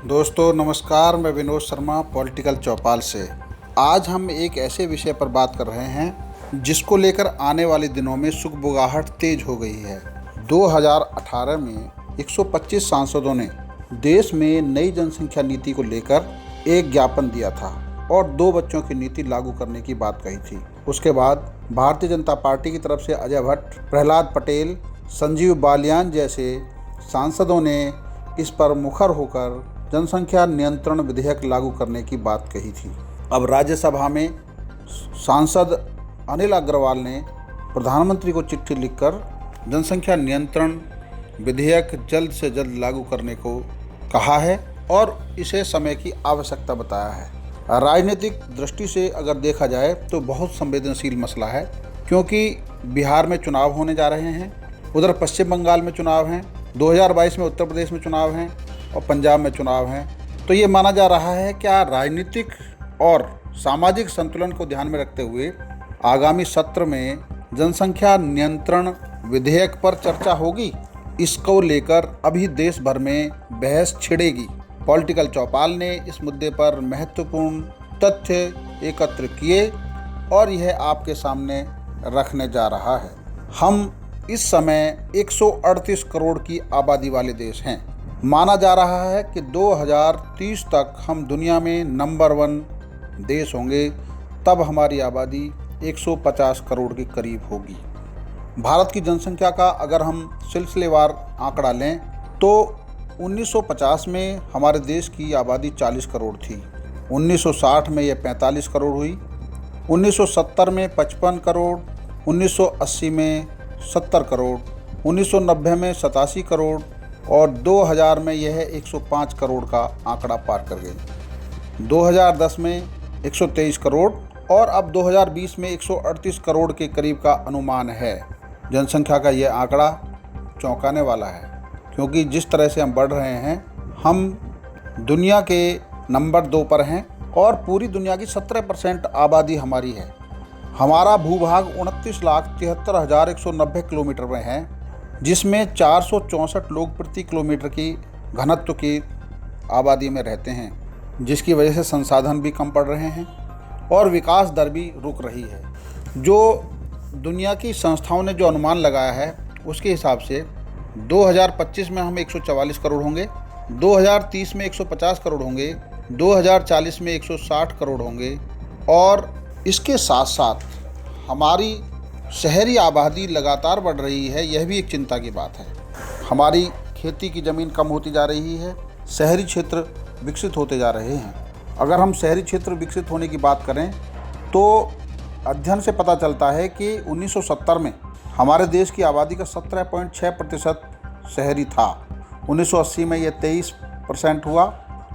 दोस्तों नमस्कार, मैं विनोद शर्मा पॉलिटिकल चौपाल से। आज हम एक ऐसे विषय पर बात कर रहे हैं जिसको लेकर आने वाले दिनों में सुगबुगाहट तेज हो गई है। 2018 में 125 सांसदों ने देश में नई जनसंख्या नीति को लेकर एक ज्ञापन दिया था और 2 बच्चों की नीति लागू करने की बात कही थी। उसके बाद भारतीय जनता पार्टी की तरफ से अजय भट्ट, प्रहलाद पटेल, संजीव बालियान जैसे सांसदों ने इस पर मुखर होकर जनसंख्या नियंत्रण विधेयक लागू करने की बात कही थी। अब राज्यसभा में सांसद अनिल अग्रवाल ने प्रधानमंत्री को चिट्ठी लिखकर जनसंख्या नियंत्रण विधेयक जल्द से जल्द लागू करने को कहा है और इसे समय की आवश्यकता बताया है। राजनीतिक दृष्टि से अगर देखा जाए तो बहुत संवेदनशील मसला है, क्योंकि बिहार में चुनाव होने जा रहे हैं, उधर पश्चिम बंगाल में चुनाव हैं, 2022 में उत्तर प्रदेश में चुनाव हैं और पंजाब में चुनाव हैं। तो ये माना जा रहा है क्या राजनीतिक और सामाजिक संतुलन को ध्यान में रखते हुए आगामी सत्र में जनसंख्या नियंत्रण विधेयक पर चर्चा होगी। इसको लेकर अभी देश भर में बहस छिड़ेगी। पॉलिटिकल चौपाल ने इस मुद्दे पर महत्वपूर्ण तथ्य एकत्र किए और यह आपके सामने रखने जा रहा है। हम इस समय 138 करोड़ की आबादी वाले देश हैं। माना जा रहा है कि 2030 तक हम दुनिया में नंबर 1 देश होंगे, तब हमारी आबादी 150 करोड़ के करीब होगी। भारत की जनसंख्या का अगर हम सिलसिलेवार आंकड़ा लें तो 1950 में हमारे देश की आबादी 40 करोड़ थी, 1960 में यह 45 करोड़ हुई, 1970 में 55 करोड़, 1980 में 70 करोड़, 1990 में 87 करोड़ और 2000 में यह 105 करोड़ का आंकड़ा पार कर गई। 2010 में 123 करोड़ और अब 2020 में 138 करोड़ के करीब का अनुमान है। जनसंख्या का यह आंकड़ा चौंकाने वाला है, क्योंकि जिस तरह से हम बढ़ रहे हैं, हम दुनिया के नंबर 2 पर हैं और पूरी दुनिया की 17% आबादी हमारी है। हमारा भूभाग 29,73,190 किलोमीटर में है, जिसमें 464 लोग प्रति किलोमीटर की घनत्व की आबादी में रहते हैं, जिसकी वजह से संसाधन भी कम पड़ रहे हैं और विकास दर भी रुक रही है। जो दुनिया की संस्थाओं ने जो अनुमान लगाया है उसके हिसाब से 2025 में हम 144 करोड़ होंगे, 2030 में 150 करोड़ होंगे, 2040 में 160 करोड़ होंगे और इसके साथ साथ हमारी शहरी आबादी लगातार बढ़ रही है। यह भी एक चिंता की बात है। हमारी खेती की ज़मीन कम होती जा रही है, शहरी क्षेत्र विकसित होते जा रहे हैं। अगर हम शहरी क्षेत्र विकसित होने की बात करें तो अध्ययन से पता चलता है कि 1970 में हमारे देश की आबादी का 17.6% शहरी था, 1980 में यह 23% हुआ,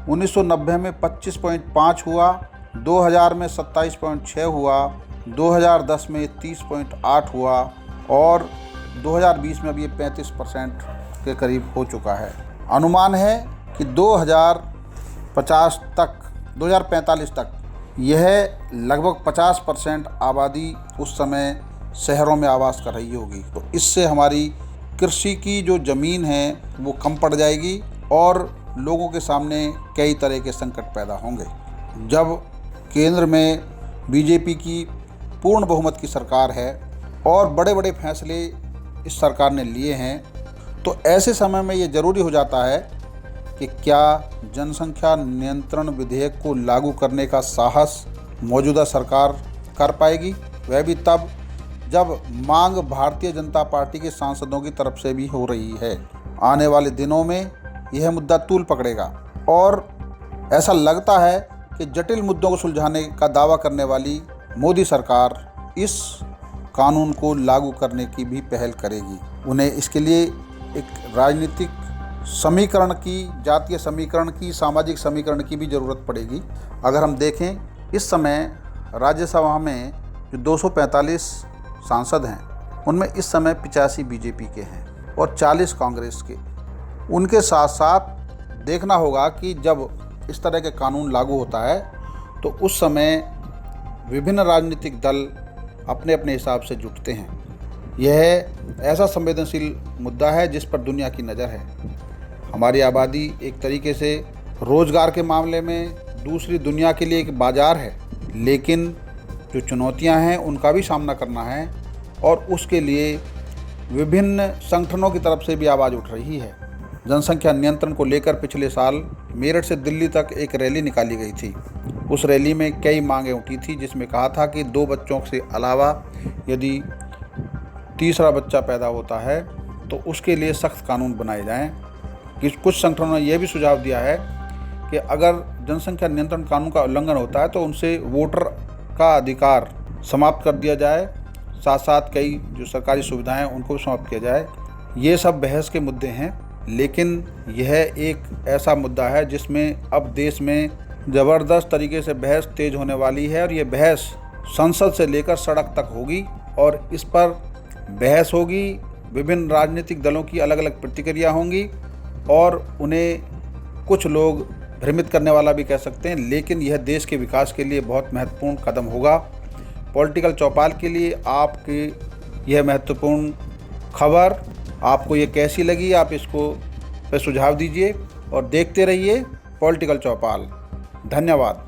1990 में 25.5 हुआ, 2000 में 27.6 हुआ, 2010 में 30.8 हुआ और 2020 में अब ये 35% के करीब हो चुका है। अनुमान है कि 2045 तक यह लगभग 50% आबादी उस समय शहरों में आवास कर रही होगी। तो इससे हमारी कृषि की जो ज़मीन है वो कम पड़ जाएगी और लोगों के सामने कई तरह के संकट पैदा होंगे। जब केंद्र में बीजेपी की पूर्ण बहुमत की सरकार है और बड़े बड़े फैसले इस सरकार ने लिए हैं, तो ऐसे समय में ये ज़रूरी हो जाता है कि क्या जनसंख्या नियंत्रण विधेयक को लागू करने का साहस मौजूदा सरकार कर पाएगी। वह भी तब जब मांग भारतीय जनता पार्टी के सांसदों की तरफ से भी हो रही है। आने वाले दिनों में यह मुद्दा तूल पकड़ेगा और ऐसा लगता है कि जटिल मुद्दों को सुलझाने का दावा करने वाली मोदी सरकार इस कानून को लागू करने की भी पहल करेगी। उन्हें इसके लिए एक राजनीतिक समीकरण की, जातीय समीकरण की, सामाजिक समीकरण की भी ज़रूरत पड़ेगी। अगर हम देखें इस समय राज्यसभा में जो 245 सांसद हैं, उनमें इस समय 85 बीजेपी के हैं और 40 कांग्रेस के। उनके साथ साथ देखना होगा कि जब इस तरह के कानून लागू होता है तो उस समय विभिन्न राजनीतिक दल अपने अपने हिसाब से जुटते हैं। यह ऐसा संवेदनशील मुद्दा है जिस पर दुनिया की नज़र है। हमारी आबादी एक तरीके से रोज़गार के मामले में दूसरी दुनिया के लिए एक बाज़ार है, लेकिन जो चुनौतियां हैं उनका भी सामना करना है और उसके लिए विभिन्न संगठनों की तरफ से भी आवाज़ उठ रही है। जनसंख्या नियंत्रण को लेकर पिछले साल मेरठ से दिल्ली तक एक रैली निकाली गई थी। उस रैली में कई मांगें उठी थी, जिसमें कहा था कि 2 बच्चों से अलावा यदि तीसरा बच्चा पैदा होता है तो उसके लिए सख्त कानून बनाए जाएं। कुछ संगठनों ने यह भी सुझाव दिया है कि अगर जनसंख्या नियंत्रण कानून का उल्लंघन होता है तो उनसे वोटर का अधिकार समाप्त कर दिया जाए, साथ साथ कई जो सरकारी सुविधाएं हैं उनको भी समाप्त किया जाए। ये सब बहस के मुद्दे हैं, लेकिन यह एक ऐसा मुद्दा है जिसमें अब देश में ज़बरदस्त तरीके से बहस तेज होने वाली है और ये बहस संसद से लेकर सड़क तक होगी और इस पर बहस होगी। विभिन्न राजनीतिक दलों की अलग अलग प्रतिक्रिया होंगी और उन्हें कुछ लोग भ्रमित करने वाला भी कह सकते हैं, लेकिन यह देश के विकास के लिए बहुत महत्वपूर्ण कदम होगा। पॉलिटिकल चौपाल के लिए आपकी यह महत्वपूर्ण खबर आपको ये कैसी लगी, आप इसको पे सुझाव दीजिए और देखते रहिए पॉलिटिकल चौपाल। धन्यवाद।